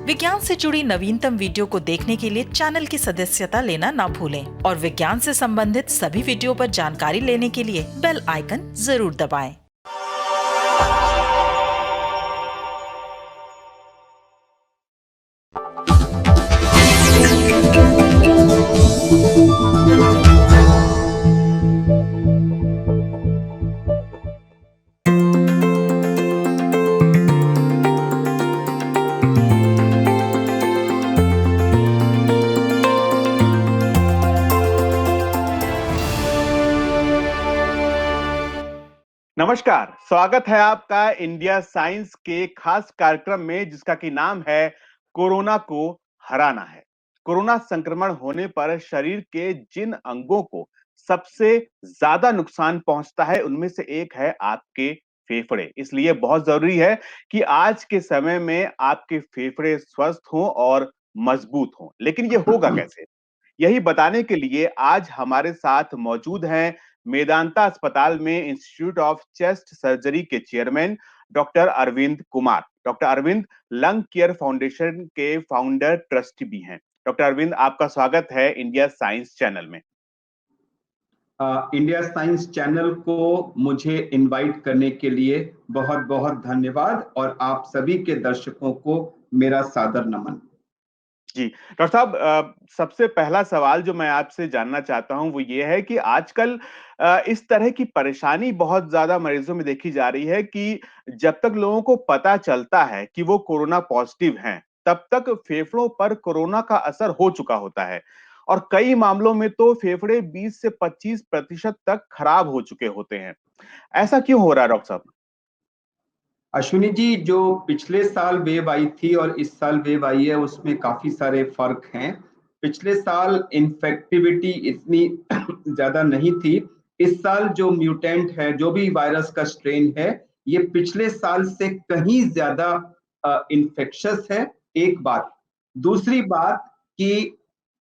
विज्ञान से जुड़ी नवीनतम वीडियो को देखने के लिए चैनल की सदस्यता लेना ना भूलें और विज्ञान से संबंधित सभी वीडियो पर जानकारी लेने के लिए बेल आइकन जरूर दबाएं। नमस्कार, स्वागत है आपका इंडिया साइंस के खास कार्यक्रम में जिसका की नाम है कोरोना को हराना है। कोरोना संक्रमण होने पर शरीर के जिन अंगों को सबसे ज्यादा नुकसान पहुंचता है उनमें से एक है आपके फेफड़े। इसलिए बहुत जरूरी है कि आज के समय में आपके फेफड़े स्वस्थ हों और मजबूत हों। लेकिन ये होगा कैसे? यही बताने के लिए आज हमारे साथ मौजूद हैं मेदांता अस्पताल में इंस्टीट्यूट ऑफ चेस्ट सर्जरी के chairman doctor Arvind Kumar. Doctor Arvind lung care foundation के फाउंडर ट्रस्टी भी हैं। डॉक्टर अरविंद, आपका स्वागत है इंडिया साइंस चैनल में। इंडिया साइंस चैनल को मुझे इनवाइट करने के लिए बहुत बहुत धन्यवाद और आप सभी के दर्शकों को मेरा सादर नमन। जी डॉक्टर साहब, सबसे पहला सवाल जो मैं आपसे जानना चाहता हूं वो ये है कि आजकल इस तरह की परेशानी बहुत ज्यादा मरीजों में देखी जा रही है कि जब तक लोगों को पता चलता है कि वो कोरोना पॉजिटिव हैं, तब तक फेफड़ों पर कोरोना का असर हो चुका होता है और कई मामलों में तो फेफड़े 20 से 25% तक खराब हो चुके होते हैं। ऐसा क्यों हो रहा है डॉक्टर साहब? अश्विनी जी, जो पिछले साल वेव आई थी और इस साल वेव आई है उसमें काफी सारे फर्क हैं। पिछले साल इन्फेक्टिविटी इतनी ज्यादा नहीं थी। इस साल जो म्यूटेंट है, जो भी वायरस का स्ट्रेन है, ये पिछले साल से कहीं ज्यादा इन्फेक्शस है। एक बात। दूसरी बात कि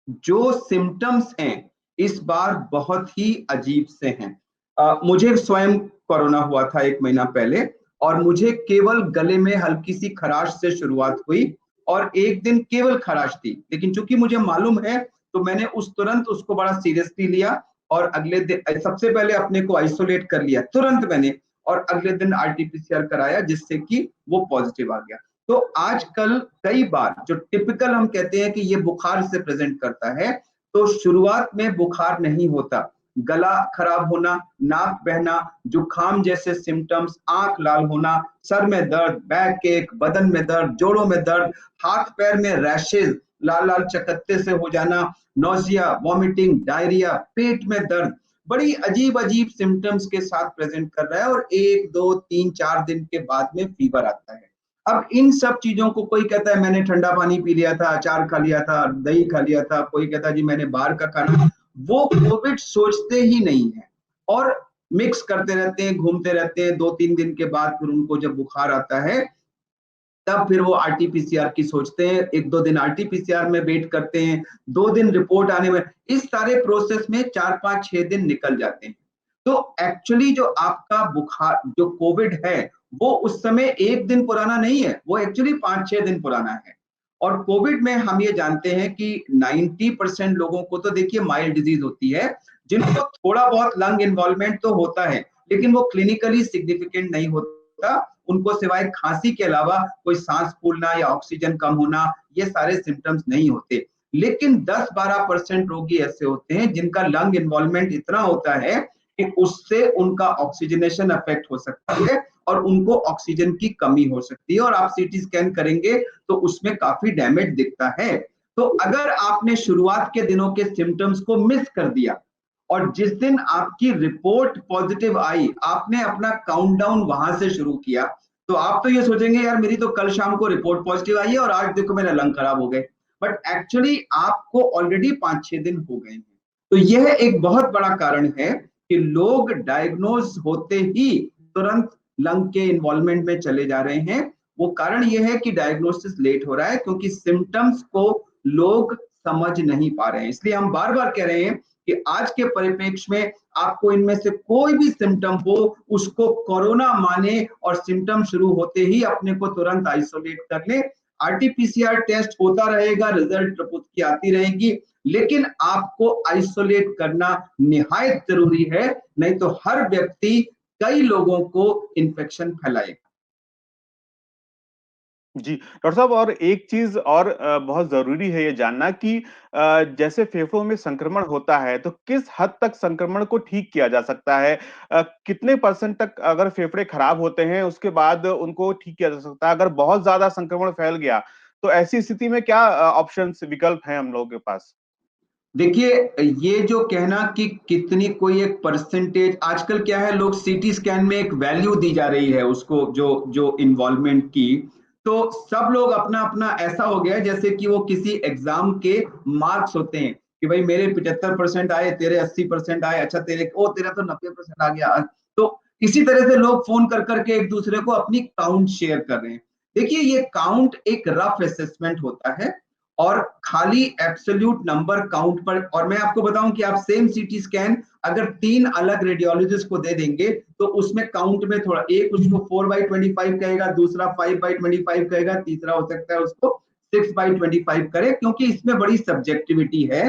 जो सिम्टम्स हैं इस बार बहुत ही अजीब से हैं। मुझे स्वयं कोरोना हुआ था 1 महीना पहले और मुझे केवल गले में हल्की सी खराश से शुरुआत हुई और एक दिन केवल खराश थी, लेकिन चूंकि मुझे मालूम है तो मैंने तुरंत उसको बड़ा सीरियसली लिया और अगले दिन सबसे पहले अपने को आइसोलेट कर लिया तुरंत मैंने, और अगले दिन आरटीपीसीआर कराया जिससे कि वो पॉजिटिव आ गया। तो आजकल कई बार जो टिपिकल हम कहते हैं कि ये बुखार से प्रेजेंट करता है, तो शुरुआत में बुखार नहीं होता। गला खराब होना, नाक बहना, जुकाम जैसे सिम्टम्स, आंख लाल होना, सर में दर्द, बैक एक, बदन में दर्द, जोड़ों में दर्द, हाथ पैर में रैशेज, लाल लाल चकत्ते से हो जाना, नोजिया, वॉमिटिंग, डायरिया, पेट में दर्द, बड़ी अजीब अजीब सिम्टम्स के साथ प्रेजेंट कर रहा है और 1 2 3 4 दिन के बाद में फीवर आता है। अब इन सब चीजों को कोई कहता है मैंने ठंडा पानी पी लिया था, अचार खा लिया था, दही खा लिया था, कोई कहता है जी मैंने बाहर का खाना, वो कोविड सोचते ही नहीं है और मिक्स करते रहते हैं, घूमते रहते हैं। 2 3 दिन के बाद फिर उनको जब बुखार आता है तब फिर वो आरटीपीसीआर की सोचते हैं, 1 2 दिन आरटीपीसीआर में वेट करते हैं, 2 दिन रिपोर्ट आने में, इस सारे प्रोसेस में 4 5 6 दिन निकल जाते हैं। तो एक्चुअली जो आपका बुखार जो कोविड है वो उस समय एक दिन पुराना नहीं है, वो एक्चुअली 5 6 दिन पुराना है। और कोविड में हम ये जानते हैं कि 90% लोगों को तो देखिए माइल्ड डिजीज होती है, जिनको थोड़ा बहुत लंग इन्वॉल्वमेंट तो होता है लेकिन वो क्लिनिकली सिग्निफिकेंट नहीं होता। उनको सिवाय खांसी के अलावा कोई सांस फूलना या ऑक्सीजन कम होना, ये सारे सिम्टम्स नहीं होते। लेकिन 10 12% रोगी ऐसे होते हैं जिनका लंग इन्वॉल्वमेंट इतना होता है कि उससे उनका ऑक्सीजनेशन अफेक्ट हो सकता है और उनको ऑक्सीजन की कमी हो सकती है और आप सीटी स्कैन करेंगे तो उसमें काफी डैमेज दिखता है। तो अगर आपने शुरुआत के दिनों के सिम्टम्स को मिस कर दिया और जिस दिन आपकी रिपोर्ट पॉजिटिव आई आपने अपना काउंटडाउन वहां से शुरू किया, तो आप तो ये सोचेंगे यार मेरी तो कल शाम को रिपोर्ट पॉजिटिव आई है और आज देखो मेरा लंग खराब हो गए, बट एक्चुअली आपको ऑलरेडी 5 6 दिन हो गए हैं। तो यह एक बहुत बड़ा कारण है कि लोग डायग्नोज होते ही तुरंत लंग के इन्वॉल्वमेंट में चले जा रहे हैं। वो कारण यह है कि डायग्नोसिस लेट हो रहा है क्योंकि सिम्टम्स को लोग समझ नहीं पा रहे हैं। इसलिए हम बार बार कह रहे हैं कि आज के परिप्रेक्ष्य में आपको इनमें से कोई भी सिम्टम हो उसको कोरोना माने और सिम्टम शुरू होते ही अपने को तुरंत आइसोलेट कर ले। आरटीपीसीआर टेस्ट होता रहेगा, रिजल्ट रिपोर्ट की आती रहेगी, लेकिन आपको आइसोलेट करना निहायत जरूरी है, नहीं तो हर व्यक्ति कई लोगों को इन्फेक्शन फैलाएगा। जी, डॉक्टर साहब, और एक चीज़ और बहुत ज़रूरी है ये जानना कि जैसे फेफड़ों में संक्रमण होता है, तो किस हद तक संक्रमण को ठीक किया जा सकता है? कितने % तक अगर फेफड़े खराब होते हैं, उसके बाद उनको ठीक किया जा सकता है? अगर बहुत ज़्यादा संक्रमण फैल गया, तो ऐसी स्थिति में क्या ऑप्शंस, विकल्प हैं हम लोगों के पास? देखिए, ये जो कहना कि कितनी कोई एक परसेंटेज, आजकल क्या है, लोग सीटी स्कैन में एक वैल्यू दी जा रही है उसको, जो जो इन्वॉल्वमेंट की, तो सब लोग अपना अपना ऐसा हो गया है जैसे कि वो किसी एग्जाम के मार्क्स होते हैं कि भाई मेरे 75% आए, तेरे 80% आए, अच्छा तेरा तो 90% आ गया। तो इसी तरह से लोग फोन कर करके एक दूसरे को अपनी काउंट शेयर कर रहे हैं। देखिए, ये काउंट एक रफ असेसमेंट होता है और खाली एब्सोल्यूट नंबर काउंट पर, और मैं आपको बताऊं कि आप सेम सीटी स्कैन अगर 3 अलग रेडियोलॉजिस्ट को दे देंगे तो उसमें काउंट में थोड़ा, एक उसको 4/25 कहेगा, दूसरा 5/25 कहेगा, तीसरा हो सकता है उसको 6/25 करे, क्योंकि इसमें बड़ी सब्जेक्टिविटी है।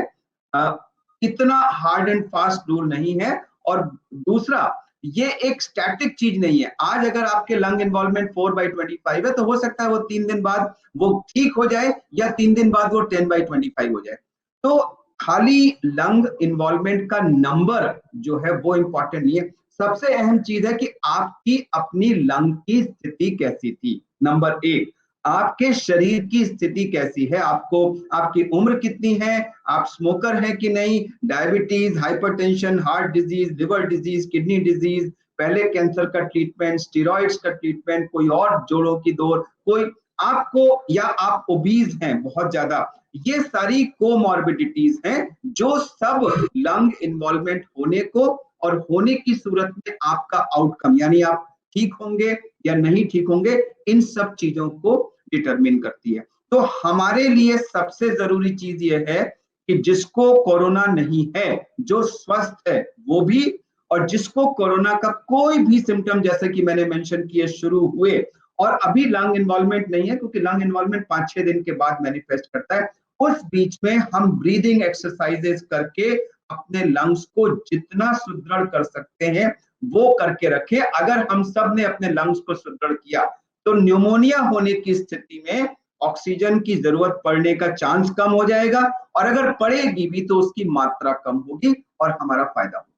इतना हार्ड एंड फास्ट रूल नहीं है। और दूसरा, ये एक स्टैटिक चीज नहीं है। आज अगर आपके लंग इन्वॉल्वमेंट 4/25 है तो हो सकता है वो 3 दिन बाद वो ठीक हो जाए, या 3 दिन बाद वो 10/25 हो जाए। तो खाली लंग इन्वॉल्वमेंट का नंबर जो है वो इंपॉर्टेंट नहीं है। सबसे अहम चीज है कि आपकी अपनी लंग की स्थिति कैसी थी। नंबर 1, आपके शरीर की स्थिति कैसी है, आपको, आपकी उम्र कितनी है, आप स्मोकर हैं कि नहीं, diabetes, hypertension, heart disease, liver disease, kidney disease, पहले कैंसर का ट्रीटमेंट, स्टेरॉइड्स का ट्रीटमेंट, कोई और जोड़ों की दौड़, कोई आपको, या आप ओबीज हैं बहुत ज्यादा, ये सारी कोमॉर्बिडिटीज हैं जो सब लंग इन्वॉल्वमेंट होने को और होने की सूरत में आपका आउटकम, यानी आप ठीक होंगे या नहीं ठीक होंगे, इन सब चीजों को डिटरमिन करती है। तो हमारे लिए सबसे जरूरी चीज ये है कि जिसको कोरोना नहीं है, जो स्वस्थ है वो भी, और जिसको कोरोना का कोई भी सिम्टम, जैसे कि मैंने मेंशन किए, शुरू हुए और अभी लंग इन्वॉल्वमेंट नहीं है, क्योंकि लंग इन्वॉल्वमेंट 5-6 दिन के बाद मैनिफेस्ट करता है, उस बीच में हम ब्रीदिंग एक्सरसाइजेस करके अपने लंग्स को जितना सुदृढ़ कर सकते हैं वो करके रखें। अगर हम सब ने अपने लंग्स को सुदृढ़ किया तो न्यूमोनिया होने की स्थिति में ऑक्सीजन की जरूरत पड़ने का चांस कम हो जाएगा, और अगर पड़ेगी भी तो उसकी मात्रा कम होगी और हमारा फायदा होगा।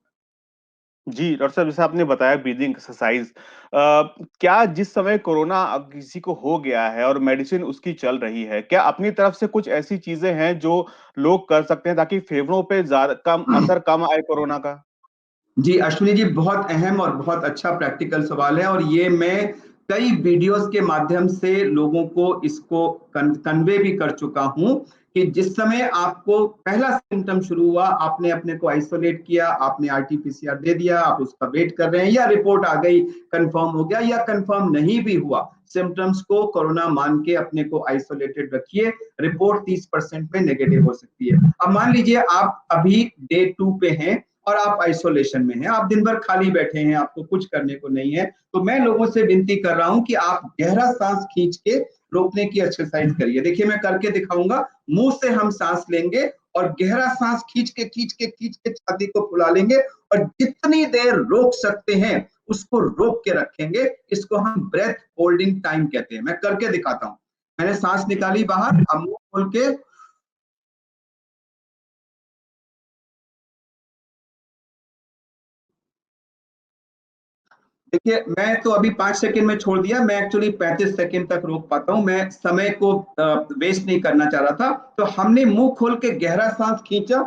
जी, डॉक्टर साहब, जैसे आपने बताया ब्रीदिंग एक्सरसाइज, क्या जिस समय कोरोना अब किसी को हो गया है और मेडिसिन उसकी चल रही है, क्या अपनी तरफ से कुछ ऐसी चीजें हैं जो लोग कर सकते हैं ताकि फेफड़ों पे ज्यादा कम असर कम आए कोरोना का? जी अश्विनी जी, बहुत अहम और बहुत अच्छा प्रैक्टिकल सवाल है, और ये मैं कई वीडियोस के माध्यम से लोगों को इसको कन्वे भी कर चुका हूं कि जिस समय आपको पहला सिम्टम शुरू हुआ, आपने अपने को आइसोलेट किया, आपने आरटीपीसीआर दे दिया, आप उसका वेट कर रहे हैं, या रिपोर्ट आ गई, कंफर्म हो गया, या कंफर्म नहीं भी हुआ, सिम्टम्स को कोरोना मान के अपने को आइसोलेटेड रखिए। रिपोर्ट 30% में नेगेटिव हो सकती है। अब मान लीजिए आप अभी डे 2 पे हैं और आप आइसोलेशन में हैं, आप दिन भर खाली बैठे हैं, आपको कुछ करने को नहीं है, तो मैं लोगों से विनती कर रहा हूं कि आप गहरा सांस खींच के रोकने की एक्सरसाइज करिए। देखिए, मैं करके दिखाऊंगा। मुंह से हम सांस लेंगे और गहरा सांस खींच के छाती को फुला लेंगे, और जितनी देर रोक सकते हैं उसको रोक के रखेंगे। इसको हम ब्रेथ होल्डिंग टाइम कहते हैं। मैं करके दिखाता हूं। मैंने सांस निकाली बाहर, अब मुंह खोल के, देखिए, मैं तो अभी 5 सेकंड में छोड़ दिया, मैं एक्चुअली 35 सेकंड तक रोक पाता हूं, मैं समय को वेस्ट नहीं करना चाह रहा था। तो हमने मुंह खोल के गहरा सांस खींचा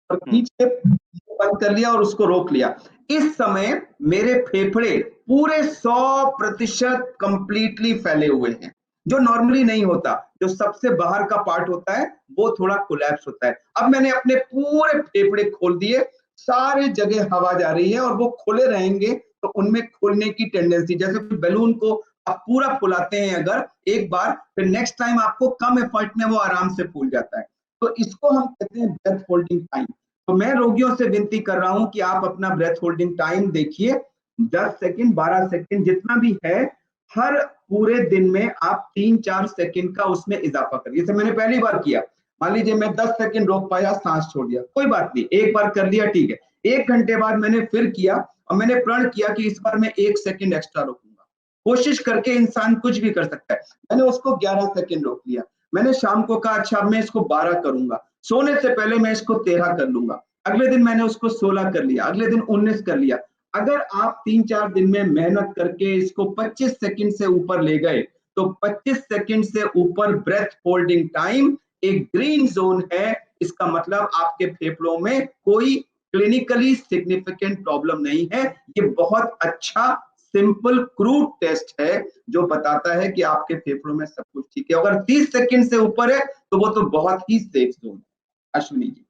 और खींच के बंद कर लिया और उसको रोक लिया। इस समय मेरे फेफड़े पूरे 100% कंप्लीटली फैले हुए हैं, जो नॉर्मली नहीं होता। जो सबसे बाहर का पार्ट होता है वो थोड़ा कोलैप्स होता है। अब मैंने अपने पूरे फेफड़े खोल दिए, सारे जगह हवा जा रही है, और वो खुले रहेंगे तो उनमें खुलने की टेंडेंसी, जैसे कोई बैलून को आप पूरा फुलाते हैं अगर एक बार, फिर नेक्स्ट टाइम आपको कम एफर्ट में वो आराम से फूल जाता है। तो इसको हम कहते हैं ब्रेथ होल्डिंग टाइम। तो मैं रोगियों से विनती कर रहा हूं कि आप अपना ब्रेथ होल्डिंग टाइम देखिए, 10 सेकंड, 12 सेकंड, जितना भी है। हर पूरे दिन में आप 3-4 सेकंड का उसमें इजाफा करिए। जैसे मैंने पहली बार किया, मान लीजिए मैं 10 सेकंड रोक पाया, सांस छोड़ दिया, कोई बात नहीं, एक बार कर लिया ठीक है। 1 घंटे बाद मैंने फिर किया और मैंने प्रण किया कि इस बार मैं 1 सेकंड एक्स्ट्रा रोकूंगा। कोशिश करके इंसान कुछ भी कर सकता है। मैंने उसको 11 सेकंड रोक लिया। मैंने शाम को कहा अच्छा अब मैं इसको 12 करूंगा, सोने से पहले मैं इसको 13 कर लूंगा। अगले दिन मैंने उसको 16 कर लिया, अगले दिन 19 कर लिया। अगर आप 3-4 दिन में मेहनत करके इसको 25 सेकंड से ऊपर ले गए, तो 25 सेकंड से ऊपर ब्रेथ होल्डिंग टाइम एक ग्रीन जोन है। इसका मतलब आपके फेफड़ों में कोई क्लिनिकली सिग्निफिकेंट प्रॉब्लम नहीं है। ये बहुत अच्छा सिंपल क्रूड टेस्ट है जो बताता है कि आपके फेफड़ों में सब कुछ ठीक है। अगर 30 सेकंड से ऊपर है तो वो तो बहुत ही सेफ जोन है। अश्विनी जी।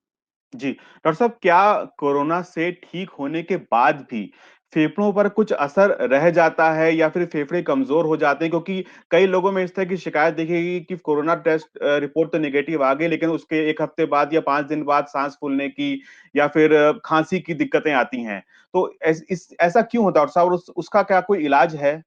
जी डॉक्टर साहब, क्या कोरोना से ठीक होने के बाद भी फेफड़ों पर कुछ असर रह जाता है या फिर फेफड़े कमजोर हो जाते हैं? क्योंकि कई लोगों में इस तरह की शिकायत देखी कि कोरोना टेस्ट रिपोर्ट तो नेगेटिव आ गई, लेकिन उसके 1 हफ्ते बाद या 5 दिन बाद सांस फूलने की या फिर खांसी की दिक्कतें आती हैं। तो ऐसा क्यों होता है डॉक्टर साहब, और उसका क्या कोई इलाज है?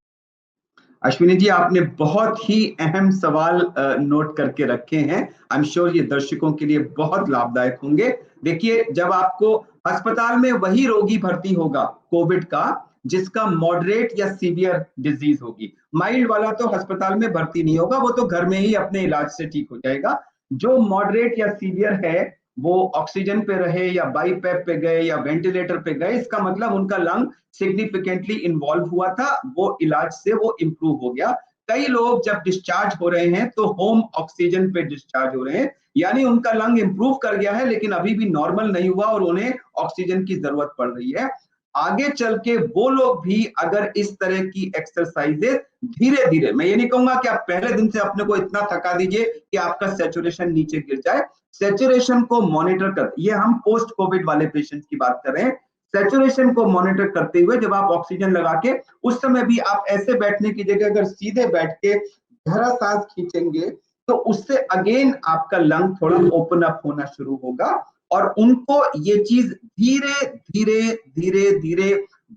अश्विनी जी, आपने बहुत ही अहम सवाल नोट करके रखे हैं। आई एम श्योर ये दर्शकों के लिए बहुत लाभदायक होंगे। देखिए, जब आपको अस्पताल में वही रोगी भर्ती होगा कोविड का जिसका मॉडरेट या सीवियर डिजीज होगी, माइल्ड वाला तो अस्पताल में भर्ती नहीं होगा, वो तो घर में ही अपने इलाज से ठीक हो जाएगा। जो मॉडरेट या सीवियर है वो ऑक्सीजन पे रहे या बाईपैप पे गए या वेंटिलेटर पे गए, इसका मतलब उनका लंग सिग्निफिकेंटली इन्वॉल्व हुआ था, वो इलाज से वो इंप्रूव हो गया। कई लोग जब डिस्चार्ज हो रहे हैं तो होम ऑक्सीजन पे डिस्चार्ज हो रहे हैं, यानी उनका लंग इंप्रूव कर गया है लेकिन अभी भी नॉर्मल नहीं हुआ और उन्हें ऑक्सीजन की जरूरत पड़ रही है। आगे चल के वो लोग भी अगर इस तरह की एक्सरसाइजेस धीरे धीरे, मैं ये नहीं कहूंगा कि आप पहले दिन से अपने को इतना थका दीजिए कि आपका सैचुरेशन नीचे गिर जाए, सैचुरेशन को मॉनिटर कर, ये हम पोस्ट कोविड वाले पेशेंट्स की बात कर रहे हैं। सैचुरेशन को मॉनिटर करते हुए जब आप ऑक्सीजन लगा के, उस समय भी आप ऐसे बैठने की जगह अगर सीधे बैठ के गहरा सांस खींचेंगे तो उससे अगेन आपका लंग थोड़ा ओपन अप होना शुरू होगा और उनको ये चीज धीरे धीरे धीरे धीरे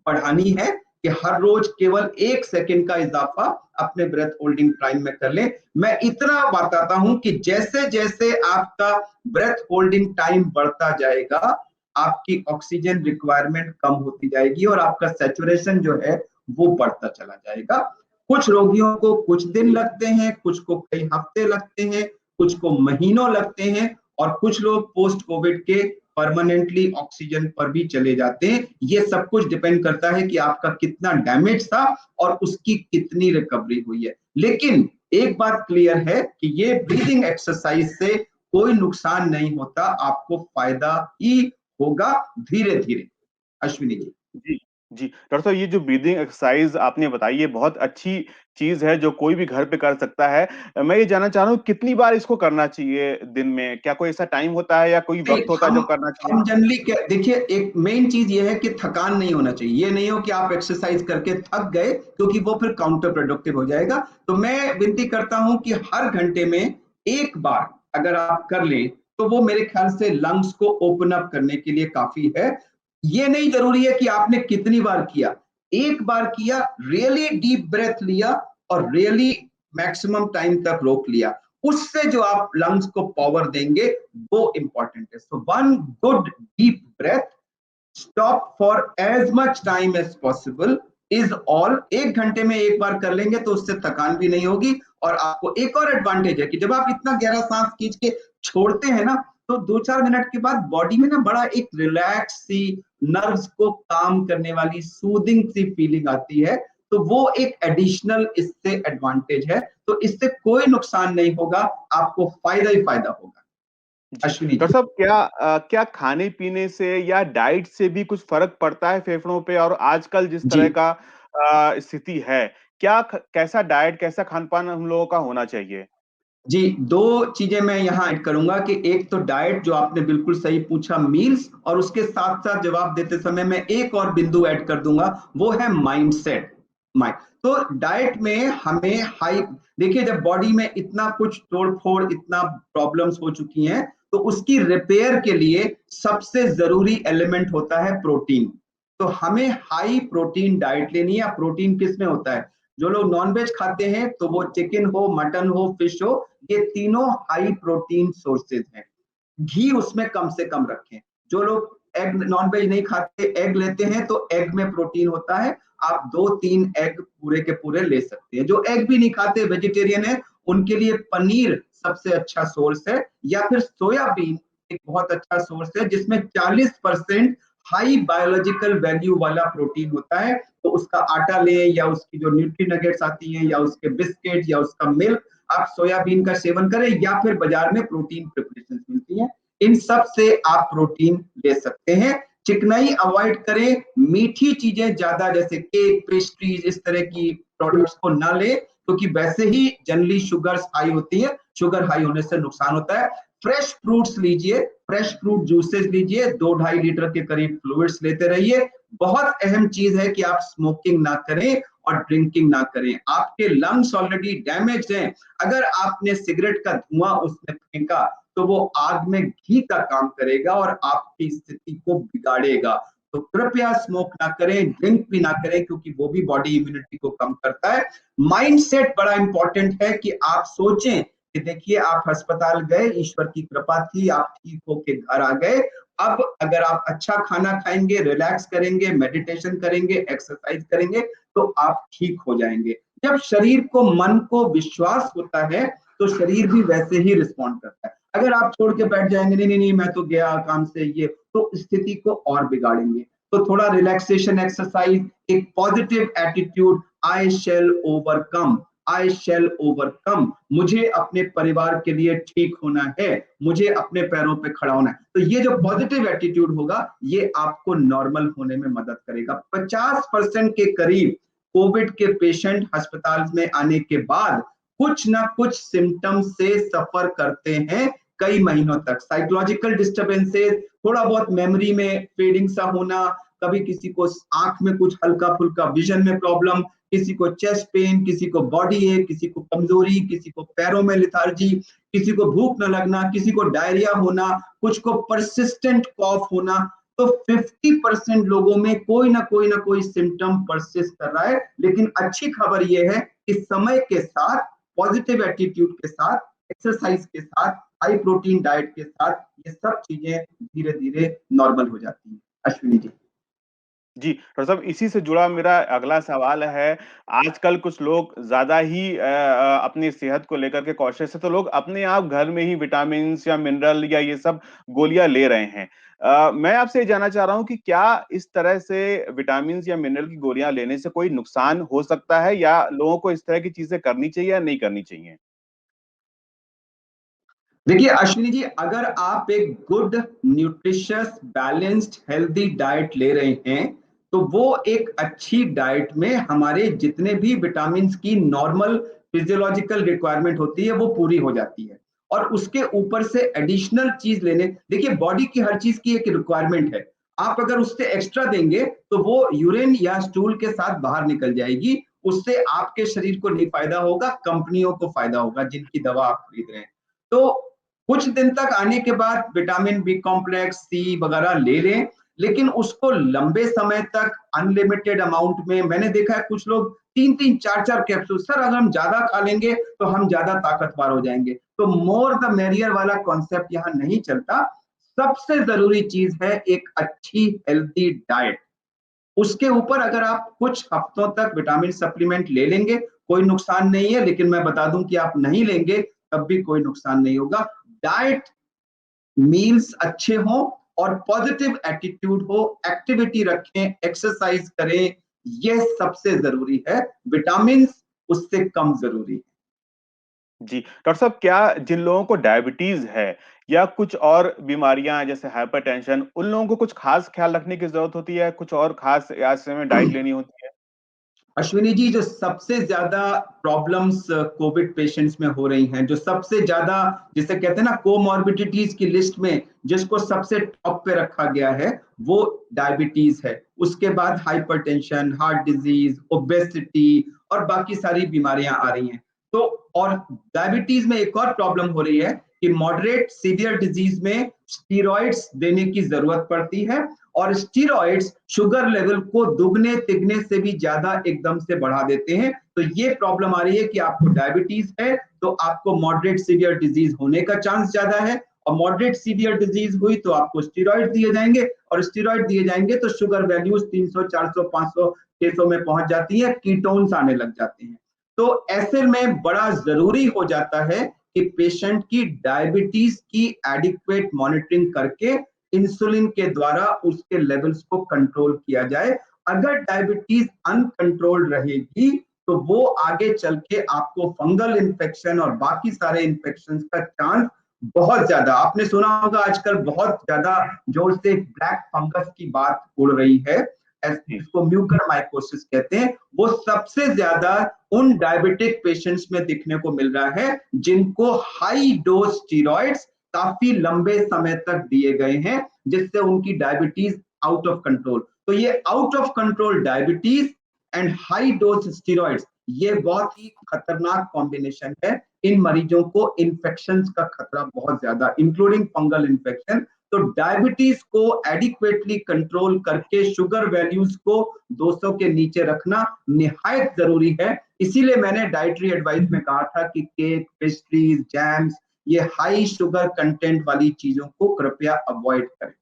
बढ़ानी है कि हर रोज केवल 1 सेकंड का इजाफा अपने ब्रेथ होल्डिंग टाइम में कर ले। मैं इतना बताता हूं कि जैसे जैसे आपका ब्रेथ होल्डिंग टाइम बढ़ता जाएगा, आपकी ऑक्सीजन रिक्वायरमेंट कम होती जाएगी और आपका सैचुरेशन जो है वो बढ़ता चला जाएगा। कुछ रोगियों को कुछ दिन लगते हैं, कुछ को कई हफ्ते लगते हैं, कुछ को महीनों लगते हैं और कुछ लोग पोस्ट कोविड के परमानेंटली ऑक्सीजन पर भी चले जाते हैं। ये सब कुछ डिपेंड करता है कि आपका कितना डैमेज था और उसकी कितनी रिकवरी हुई है। लेकिन एक बात क्लियर है कि ये ब्रीदिंग एक्सरसाइज से कोई नुकसान नहीं होता, आपको फायदा ही होगा धीरे धीरे। अश्विनी जी। जी, जी। डॉक्टर साहब, ये जो ब्रीदिंग एक्सरसाइज़ आपने बताई है बहुत अच्छी चीज़ है जो कोई भी घर पे कर सकता है। मैं ये जानना चाह रहा हूँ कितनी बार इसको करना चाहिए दिन में? क्या कोई ऐसा टाइम होता है या कोई नहीं, वक़्त होता है जब करना चाहिए? हम जनरली क्या देखिए, एक मेन चीज ये है कि थकान नहीं होना चाहिए। ये नहीं हो कि आप एक्सरसाइज करके थक गए, क्योंकि वो फिर काउंटर प्रोडक्टिव हो जाएगा। तो मैं विनती करता हूं कि हर घंटे में एक बार अगर आप कर लें तो वो मेरे ख्याल से लंग्स को ओपन अप करने के लिए काफी है। ये नहीं जरूरी है कि आपने कितनी बार किया, एक बार किया, रियली डीप ब्रेथ लिया और रियली मैक्सिमम टाइम तक रोक लिया, उससे जो आप लंग्स को पावर देंगे वो इंपॉर्टेंट है। So one good deep breath, stop for as much time as possible is all. 1 घंटे में एक बार कर लेंगे तो उससे थकान भी नहीं होगी। और आपको एक और एडवांटेज है कि जब आप इतना गहरा सांस खींच के छोड़ते हैं ना, तो 2-4 मिनट के बाद बॉडी में ना बड़ा एक रिलैक्स सी, नर्व्स को काम करने वाली सूदिंग सी फीलिंग आती है। तो वो एक एडिशनल इससे एडवांटेज है। तो इससे कोई नुकसान नहीं होगा, आपको फायदा ही फायदा होगा। जी। अश्विनी डॉक्टर जी। साहब, क्या खाने-पीने से या डाइट से भी कुछ फ़र्क पड़ता है फेफड़ों पे? और आजकल जिस जी तरह का स्थिति है, कैसा डाइट, कैसा खान-पान हम लोगों का होना चाहिए? जी, दो चीजें मैं यहाँ ऐड करूंगा कि एक तो डाइट जो आपने बिल्कुल सही पूछा, मील्स, और उसके साथ साथ जवाब देते समय मैं एक और बिंदु ऐड कर दूंगा, वो है माइंडसेट। माइंड तो डाइट में हमें हाई, देखिए जब बॉडी में इतना कुछ तोड़फोड़, इतना प्रॉब्लम्स हो चुकी हैं, तो उसकी रिपेयर के लिए सबसे जरूरी एलिमेंट होता है प्रोटीन। तो हमें हाई प्रोटीन डाइट लेनी है। प्रोटीन किस में होता है? जो लोग नॉनवेज खाते हैं तो वो चिकन हो, मटन हो, फिश हो, ये तीनों हाई प्रोटीन सोर्सेज हैं। घी उसमें कम से कम रखें। जो लोग एग नॉनवेज नहीं खाते, एग लेते हैं तो एग में प्रोटीन होता है, आप 2-3 एग पूरे के पूरे ले सकते हैं। जो एग भी नहीं खाते, वेजिटेरियन है, उनके लिए पनीर सबसे अच्छा सोर्स है, या फिर सोयाबीन एक बहुत अच्छा सोर्स है जिसमें 40% हाई बायोलॉजिकल वैल्यू वाला प्रोटीन होता है। तो उसका आटा लें, या उसकी जो न्यूट्री नगेट्स आती हैं, या उसके बिस्किट, या उसका मिल्क, आप सोयाबीन का सेवन करें, या फिर बाजार में प्रोटीन प्रिपरेशन मिलती है, इन सब से आप प्रोटीन ले सकते हैं। चिकनाई अवॉइड करें, मीठी चीजें ज्यादा जैसे केक, पेस्ट्रीज, इस तरह की प्रोडक्ट्स को ना ले, क्योंकि वैसे ही जनरली शुगर्स हाई होती है, शुगर हाई होने से नुकसान होता है। फ्रेश फ्रूट्स लीजिए, फ्रेश फ्रूट जूसेस लीजिए, 2-2.5 लीटर के करीब फ्लूइड्स लेते रहिए। बहुत अहम चीज है कि आप स्मोकिंग ना करें और ड्रिंकिंग ना करें। आपके लंग्स ऑलरेडी डैमेज हैं, अगर आपने सिगरेट का धुआं उसमें फेंका तो वो आग में घी का काम करेगा और आपकी स्थिति को बिगाड़ेगा। तो कृपया स्मोक ना करें, ड्रिंक भी ना करें, क्योंकि वो भी बॉडी इम्यूनिटी को कम करता है। माइंडसेट बड़ा इंपॉर्टेंट है कि आप सोचें कि देखिए आप अस्पताल गए, ईश्वर की कृपा थी, आप ठीक होके घर आ गए। अब अगर आप अच्छा खाना खाएंगे, रिलैक्स करेंगे, मेडिटेशन करेंगे, एक्सरसाइज करेंगे, तो आप ठीक हो जाएंगे। जब शरीर को, मन को विश्वास होता है तो शरीर भी वैसे ही रिस्पॉन्ड करता है। अगर आप छोड़ के बैठ जाएंगे, नहीं नहीं नहीं मैं तो गया काम से, ये तो स्थिति को और बिगाड़ेंगे। तो थोड़ा रिलैक्सेशन, एक्सरसाइज, एक पॉजिटिव एटीट्यूड, आई शैल ओवरकम, आई शैल ओवरकम, मुझे अपने परिवार के लिए ठीक होना है, मुझे अपने पैरों पे खड़ा होना है। तो ये जो पॉजिटिव एटीट्यूड होगा, ये आपको नॉर्मल होने में मदद करेगा। 50% के करीब कोविड के पेशेंट अस्पताल में आने के बाद कुछ ना कुछ सिम्टम्स से सफर करते हैं कई महीनों तक। साइकोलॉजिकल डिस्टर्बेंसेस, थोड़ा बहुत मेमोरी में फेडिंग सा होना, कभी किसी को आंख में कुछ हल्का फुल्का विजन में प्रॉब्लम, किसी को चेस्ट पेन, किसी को बॉडी एक, किसी को कमजोरी, किसी को पैरों में लिथार्जी, किसी को भूख न लगना, किसी को डायरिया होना, कुछ को परसिस्टेंट कॉफ होना। तो 50% लोगों में कोई ना कोई सिम्टम परसिस्ट कर रहा है। लेकिन अच्छी खबर यह है कि समय के साथ, पॉजिटिव एटीट्यूड के साथ, एक्सरसाइज के साथ, हाई प्रोटीन डाइट के साथ, ये सब चीजें धीरे धीरे नॉर्मल हो जाती हैं। अश्विनी जी। जी, डॉक्टर साहब इसी से जुड़ा मेरा अगला सवाल है, आजकल कुछ लोग ज़्यादा ही अपनी सेहत को लेकर के कॉशियस है, तो लोग अपने आप घर में ही विटामिन्स या मिनरल या ये सब गोलियाँ ले रहे हैं। मैं आपसे ये जानना चाह रहा हूँ कि क्या इस तरह से विटामिन्स या मिनरल की गोलियाँ लेने से कोई नुकसान हो सकता है, या लोगों को इस तरह की चीज़ें करनी चाहिए या नहीं करनी चाहिए? देखिए अश्विनी जी, अगर आप एक good nutritious balanced healthy diet ले रहे हैं, तो वो एक अच्छी डाइट में हमारे जितने भी विटामिन की नॉर्मल फिजियोलॉजिकल रिक्वायरमेंट होती है वो पूरी हो जाती है। और उसके ऊपर से एडिशनल चीज लेने, देखिए बॉडी की हर चीज की एक रिक्वायरमेंट है, आप अगर उससे एक्स्ट्रा देंगे तो वो यूरिन या स्टूल के साथ बाहर निकल जाएगी, उससे आपके शरीर को नहीं फायदा होगा, कंपनियों को फायदा होगा जिनकी दवा आप खरीद रहे हैं। तो कुछ दिन तक आने के बाद विटामिन बी कॉम्प्लेक्स, सी वगैरह ले लें, लेकिन उसको लंबे समय तक अनलिमिटेड अमाउंट में, मैंने देखा है कुछ लोग 3-3, 4-4 कैप्सूल, सर अगर हम ज्यादा खा लेंगे तो हम ज्यादा ताकतवर हो जाएंगे। तो मोर द मेरियर वाला कॉन्सेप्ट यहाँ नहीं चलता। सबसे जरूरी चीज है एक अच्छी हेल्दी डाइट। उसके ऊपर अगर आप कुछ हफ्तों तक विटामिन सप्लीमेंट ले लेंगे कोई नुकसान नहीं है, लेकिन मैं बता दूं कि आप नहीं लेंगे तब भी कोई नुकसान नहीं होगा। डाइट, मील्स अच्छे हों और पॉजिटिव एटीट्यूड हो, एक्टिविटी रखें, एक्सरसाइज करें, यह सबसे जरूरी है। विटामिन उससे कम जरूरी है। जी, डॉक्टर साहब क्या जिन लोगों को डायबिटीज़ है या कुछ और बीमारियाँ जैसे हाइपरटेंशन, उन लोगों को कुछ खास ख्याल रखने की ज़रूरत होती है? कुछ और खास ऐसे में डाइट लेनी होती है? अश्विनी जी, जो सबसे ज्यादा प्रॉब्लम्स कोविड पेशेंट्स में हो रही हैं, जो सबसे ज्यादा जिसे कहते हैं ना कोमॉर्बिडिटीज की लिस्ट में जिसको सबसे टॉप पे रखा गया है, वो डायबिटीज है। उसके बाद हाइपरटेंशन, हार्ट डिजीज, ओबेसिटी और बाकी सारी बीमारियां आ रही हैं। तो और डायबिटीज में एक और प्रॉब्लम हो रही है कि मॉडरेट सीवियर डिजीज में स्टीरॉइड्स देने की जरूरत पड़ती है, और स्टीरॉइड्स शुगर लेवल को दुगने तिगने से भी ज्यादा एकदम से बढ़ा देते हैं, तो ये प्रॉब्लम आ रही है कि आपको डायबिटीज है तो आपको मॉडरेट सीवियर डिजीज होने का चांस ज्यादा है, और मॉडरेट सीवियर डिजीज हुई तो आपको स्टेरॉइड दिए जाएंगे, और स्टेरॉइड दिए जाएंगे तो शुगर वैल्यूज 300, 400, 500, 600 में पहुंच जाती है, कीटोन्स आने लग जाते हैं। तो ऐसे में बड़ा जरूरी हो जाता है कि पेशेंट की डायबिटीज की एडिक्वेट मॉनिटरिंग करके इंसुलिन के द्वारा उसके लेवल्स को कंट्रोल किया जाए। अगर डायबिटीज अनकंट्रोल्ड रहेगी तो वो आगे चल के आपको फंगल इन्फेक्शन और बाकी सारे इन्फेक्शन का चांस बहुत ज्यादा, आपने सुना होगा आजकल बहुत ज्यादा जोर से ब्लैक फंगस की बात उड़ रही है, इसको म्यूकर माइकोसिस कहते हैं, वो सबसे ज्यादा उन डायबिटिक पेशेंट्स में दिखने को मिल रहा है जिनको हाई डोज स्टेरॉइड्स काफी लंबे समय तक दिए गए हैं, जिससे उनकी डायबिटीज आउट ऑफ कंट्रोल। तो ये out of control diabetes and high dose steroids, ये बहुत ही खतरनाक कॉम्बिनेशन है। इन मरीजों को इन्फेक्शंस का खतरा बहुत ज्यादा, इंक्लूडिंग फंगल इन्फेक्शन। तो डायबिटीज को एडिक्वेटली कंट्रोल करके शुगर वैल्यूज को 200 के नीचे रखना निहायत जरूरी है। इसीलिए मैंने डाइटरी एडवाइस में कहा था कि केक, पेस्ट्रीज, जैम्स, ये हाई शुगर कंटेंट वाली चीजों को कृपया अवॉइड करें।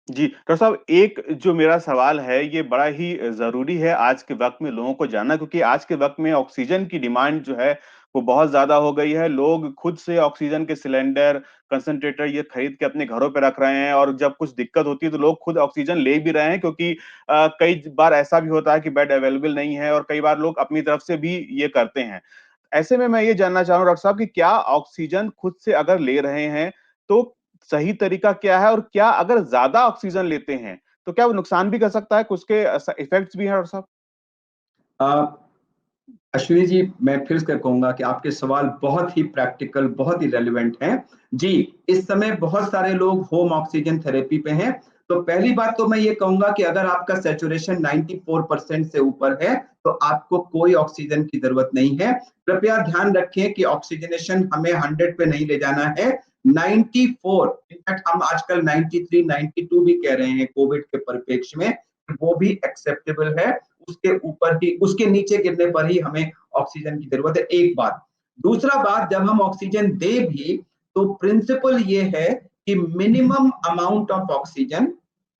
जी, डॉक्टर साहब, एक जो मेरा सवाल है ये बड़ा ही ज़रूरी है आज के वक़्त में लोगों को जानना, क्योंकि आज के वक़्त में ऑक्सीजन की डिमांड जो है वो बहुत ज़्यादा हो गई है। लोग खुद से ऑक्सीजन के सिलेंडर, कंसंट्रेटर ये खरीद के अपने घरों पे रख रहे हैं, और जब कुछ दिक्कत होती है तो लोग खुद ऑक्सीजन ले भी रहे हैं, क्योंकि कई बार ऐसा भी होता है कि बेड अवेलेबल नहीं है और कई बार लोग अपनी तरफ से भी ये करते हैं। ऐसे में मैं ये जानना चाह रहा हूँ डॉक्टर साहब कि क्या ऑक्सीजन खुद से अगर ले रहे हैं तो सही तरीका क्या है, और क्या अगर ज्यादा ऑक्सीजन लेते हैं तो क्या वो नुकसान भी कर सकता है, कुछ के इफेक्ट्स भी हैं डॉक्टर साहब? अश्विनी जी, मैं फिर से कहूंगा कि आपके सवाल बहुत ही प्रैक्टिकल, बहुत ही रेलिवेंट हैं। जी, इस समय बहुत सारे लोग होम ऑक्सीजन थेरेपी पे हैं। तो पहली बात तो मैं ये कहूंगा कि अगर आपका सैचुरेशन 94% से ऊपर है तो आपको कोई ऑक्सीजन की जरूरत नहीं है। कृपया ध्यान रखें कि ऑक्सीजनेशन हमें 100 पे नहीं ले जाना है, 94, इनफैक्ट हम आजकल 93, 92 भी कह रहे हैं कोविड के परिप्रेक्ष्य में, वो भी एक्सेप्टेबल है। उसके ऊपर ही, उसके नीचे गिरने पर ही हमें ऑक्सीजन की जरूरत है, एक बात। दूसरा बात, जब हम ऑक्सीजन दे भी तो प्रिंसिपल ये है कि minimum amount of oxygen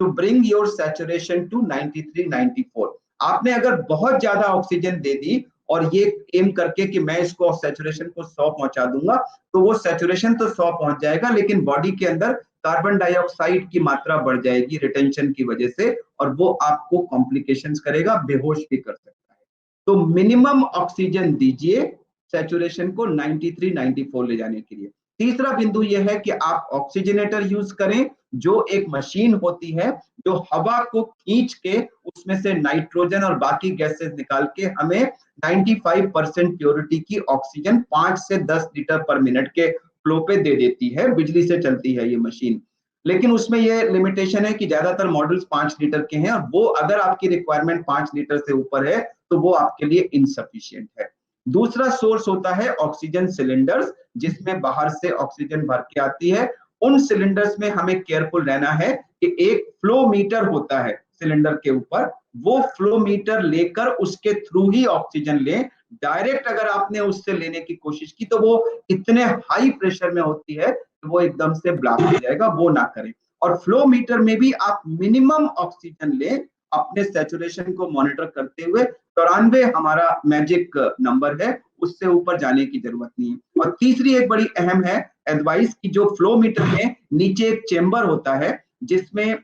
to bring your saturation to 93, 94। आपने अगर बहुत ज्यादा ऑक्सीजन दे दी और ये एम करके कि मैं इसको सैचुरेशन को 100 पहुंचा दूंगा, तो वो सैचुरेशन तो 100 पहुंच जाएगा, लेकिन बॉडी के अंदर कार्बन डाइऑक्साइड की मात्रा बढ़ जाएगी रिटेंशन की वजह से, और वो आपको कॉम्प्लिकेशंस करेगा, बेहोश भी कर सकता है। तो मिनिमम ऑक्सीजन दीजिए सैचुरेशन को 93, 94 ले जाने के लिए। तीसरा बिंदु यह है कि आप ऑक्सीजनेटर यूज करें, जो एक मशीन होती है जो हवा को खींच के उसमें से नाइट्रोजन और बाकी गैसेस निकाल के हमें 95% प्योरिटी की ऑक्सीजन 5 से 10 लीटर पर मिनट के फ्लो पे दे देती है। बिजली से चलती है ये मशीन, लेकिन उसमें ये लिमिटेशन है कि ज्यादातर मॉडल्स 5 लीटर के हैं, और वो अगर आपकी रिक्वायरमेंट 5 लीटर से ऊपर है तो वो आपके लिए इनसफिशिएंट है। दूसरा सोर्स होता है ऑक्सीजन सिलेंडर्स, जिसमें बाहर से ऑक्सीजन भर के आती है। उन सिलेंडर्स में हमें केयरफुल रहना है कि एक फ्लो मीटर होता है सिलेंडर के ऊपर, वो फ्लो मीटर लेकर उसके थ्रू ही ऑक्सीजन लें। डायरेक्ट अगर आपने उससे लेने की कोशिश की तो वो इतने हाई प्रेशर में होती है कि वो एकदम से ब्लास्ट हो जाएगा, वो ना करें। और फ्लो मीटर में भी आप मिनिमम ऑक्सीजन लें, अपने सैचुरेशन को मॉनिटर करते हुए। 94 हमारा मैजिक नंबर है, उससे ऊपर जाने की जरूरत नहीं है। और तीसरी एक बड़ी अहम है एडवाइस की, जो फ्लो मीटर में नीचे एक चेंबर होता है जिसमें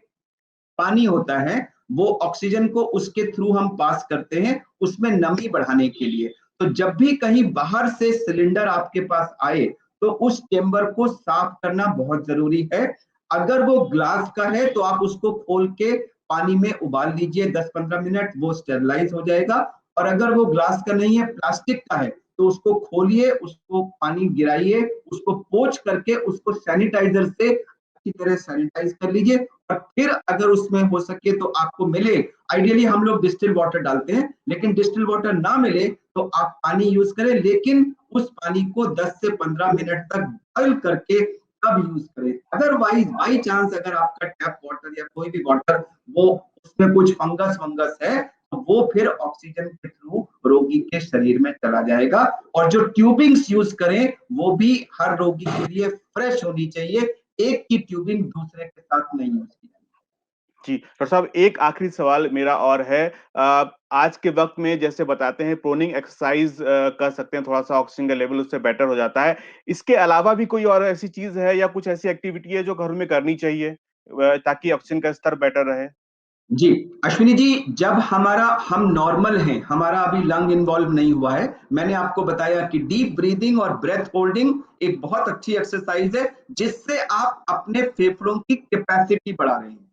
पानी होता है, वो ऑक्सीजन को उसके थ्रू हम पास करते हैं उसमें नमी बढ़ाने के लिए। तो जब भी कहीं बाहर से सिलेंडर आपके पास आए तो उस चेंबर को साफ करना बहुत जरूरी है। अगर वो ग्लास का है तो आप उसको खोल के पानी में उबाल लीजिए 10-15 मिनट, वो स्टेरलाइज हो जाएगा। और अगर वो ग्लास का नहीं है, प्लास्टिक का है, तो उसको खोलिए, उसको पानी गिराइए, उसको पोंछ करके उसको सैनिटाइजर से अच्छी तरह सैनिटाइज कर लीजिए। और फिर अगर उसमें हो सके तो आपको मिले, आइडियली हम लोग डिस्टिल वाटर डालते हैं, लेकिन डिस्टिल वाटर ना मिले तो आप पानी यूज करें, लेकिन उस पानी को 10 से 15 मिनट तक बॉइल करके तब यूज करें। अदरवाइज बाई चांस अगर आपका टैप वाटर या कोई भी वाटर वो उसमें कुछ फंगस वंगस है तो वो फिर ऑक्सीजन के थ्रू रोगी के शरीर में चला जाएगा। और जो ट्यूबिंग्स यूज करें वो भी हर रोगी के लिए फ्रेश होनी चाहिए, एक की ट्यूबिंग दूसरे के साथ नहीं यूज की जाए। जी, डॉक्टर साहब एक आखिरी सवाल मेरा और है। आज के वक़्त में जैसे बताते हैं प्रोनिंग एक्सरसाइज़ कर सकते हैं, थोड़ा-सा ऑक्सीजन का लेवल उससे बेटर हो जाता है। इसके अलावा भी कोई और ऐसी चीज़ है या कुछ ऐसी एक्टिविटी है जो घर में करनी चाहिए ताकि ऑक्सीजन का स्तर बेटर रहे? जी, अश्विनी जी, जब हम नॉर्मल हैं, हमारा अभी लंग इन्वॉल्व नहीं हुआ है, मैंने आपको बताया कि डीप ब्रीदिंग और ब्रेथ होल्डिंग एक बहुत अच्छी एक्सरसाइज है, जिससे आप अपने फेफड़ों की कैपेसिटी बढ़ा रहे हैं।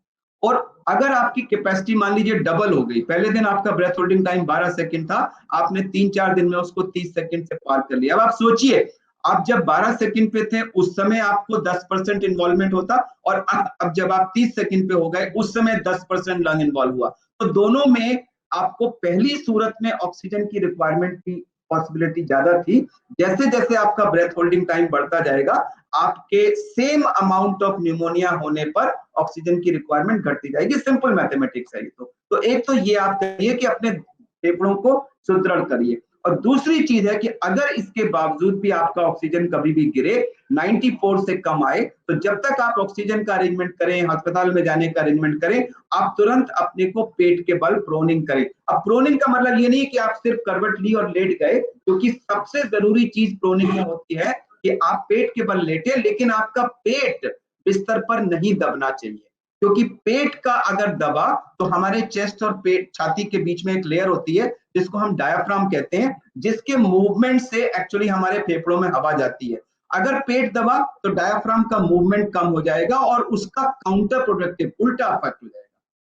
और अगर आपकी कैपेसिटी मान लीजिए डबल हो गई, पहले दिन आपका ब्रेथ होल्डिंग टाइम 12 सेकंड था, आपने 3-4 दिन में उसको 30 सेकंड से पार कर लिया। अब आप सोचिए, आप जब 12 सेकंड पे थे उस समय आपको 10% इन्वॉल्वमेंट होता, और अब जब आप 30 सेकंड पे हो गए उस समय 10% लंग इन्वॉल्व हुआ। तो दोनों में आपको पहली सूरत में ऑक्सीजन की रिक्वायरमेंट की पॉसिबिलिटी ज्यादा थी। जैसे जैसे आपका ब्रेथ होल्डिंग टाइम बढ़ता जाएगा, आपके सेम अमाउंट ऑफ न्यूमोनिया होने पर ऑक्सीजन की रिक्वायरमेंट घटती जाएगी। सिंपल मैथमेटिक्स है ये। तो एक तो ये आप करिए कि अपने फेफड़ों को सुदृढ़ करिए। और दूसरी चीज है कि अगर इसके बावजूद भी आपका ऑक्सीजन कभी भी गिरे, 94 से कम आए, तो जब तक आप ऑक्सीजन का अरेंजमेंट करें, अस्पताल में जाने का अरेंजमेंट करें, आप तुरंत अपने को पेट के बल प्रोनिंग करें। अब प्रोनिंग का मतलब ये नहीं कि आप सिर्फ करवट ली और लेट गए, क्योंकि सबसे जरूरी चीज प्रोनिंग में होती है कि आप पेट के बल लेटे, लेकिन आपका पेट बिस्तर पर नहीं दबना चाहिए। क्योंकि पेट का अगर दबा तो हमारे चेस्ट और पेट छाती के बीच में एक लेयर होती है जिसको हम डायाफ्राम कहते हैं, जिसके मूवमेंट से एक्चुअली हमारे फेफड़ों में हवा जाती है। अगर पेट दबा तो डायाफ्राम का मूवमेंट कम हो जाएगा और उसका काउंटर प्रोडक्टिव उल्टा इफेक्ट हो जाएगा।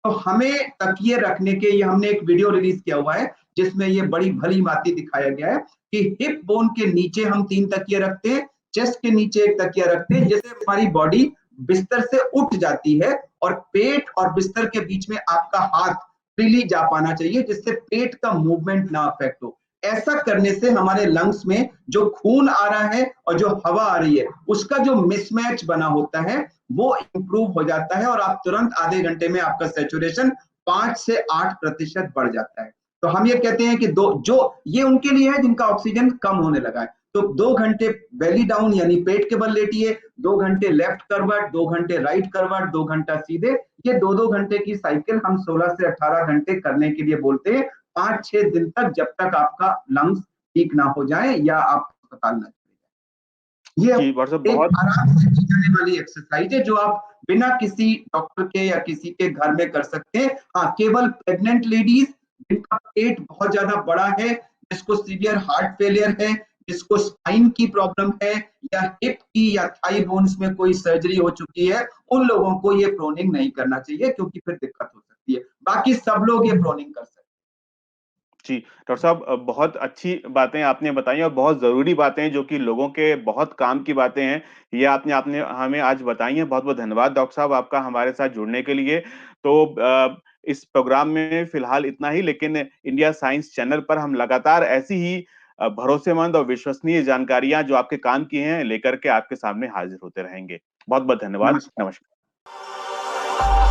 तो हमें तकिए रखने के, ये हमने एक वीडियो रिलीज किया हुआ है जिसमें ये बड़ी भली भांति दिखाया गया है कि हिप बोन के नीचे हम 3 तकिए रखते हैं, चेस्ट के नीचे एक तकिया रखते हैं, जिससे हमारी बॉडी बिस्तर से उठ जाती है और पेट और बिस्तर के बीच में आपका हाथ फ्रीली जा पाना चाहिए, जिससे पेट का मूवमेंट ना अफेक्ट हो। ऐसा करने से हमारे लंग्स में जो खून आ रहा है और जो हवा आ रही है, उसका जो मिसमैच बना होता है वो इंप्रूव हो जाता है और आप तुरंत आधे घंटे में आपका सैचुरेशन 5 से 8% बढ़ जाता है। तो हम ये कहते हैं कि ये उनके लिए है जिनका ऑक्सीजन कम होने लगा है। तो 2 घंटे बेली डाउन यानी पेट के बल लेटिए, 2 घंटे लेफ्ट करवट, 2 घंटे राइट करवट, 2 घंटा सीधे। ये 2-2 घंटे की साइकिल हम 16 से 18 घंटे करने के लिए बोलते हैं, 5-6 दिन तक, जब तक आपका लंग्स ठीक ना हो जाए या आप अस्पताल ना चले जाए। जी, ये डॉक्टर साहब एक बहुत आराम से की जाने वाली एक्सरसाइज है जो आप बिना किसी डॉक्टर के या किसी के घर में कर सकते हैं। हाँ, केवल प्रेग्नेंट लेडीज जिनका पेट बहुत ज्यादा बड़ा है, जिसको सीवियर हार्ट फेलियर है, जिसको स्पाइन की प्रॉब्लम है, या हिप की या थाई बोन्स में कोई सर्जरी हो चुकी है, उन लोगों को ये प्रोनिंग नहीं करना चाहिए, क्योंकि फिर दिक्कत हो सकती है। बाकी सब लोग ये प्रोनिंग कर सकते हैं। जी, डॉक्टर साहब बहुत अच्छी बातें आपने बताई और बहुत ज़रूरी बातें जो कि लोगों के बहुत काम की बातें हैं, ये आपने आपने हमें आज बताई हैं। बहुत-बहुत धन्यवाद डॉक्टर साहब आपका हमारे साथ जुड़ने के लिए। तो इस प्रोग्राम में फ़िलहाल इतना ही, लेकिन इंडिया साइंस चैनल पर हम लगातार ऐसी ही भरोसेमंद और विश्वसनीय जानकारियाँ जो आपके काम की हैं, लेकर के आपके सामने हाज़िर होते रहेंगे। बहुत-बहुत धन्यवाद। नमस्कार। नमस्कार।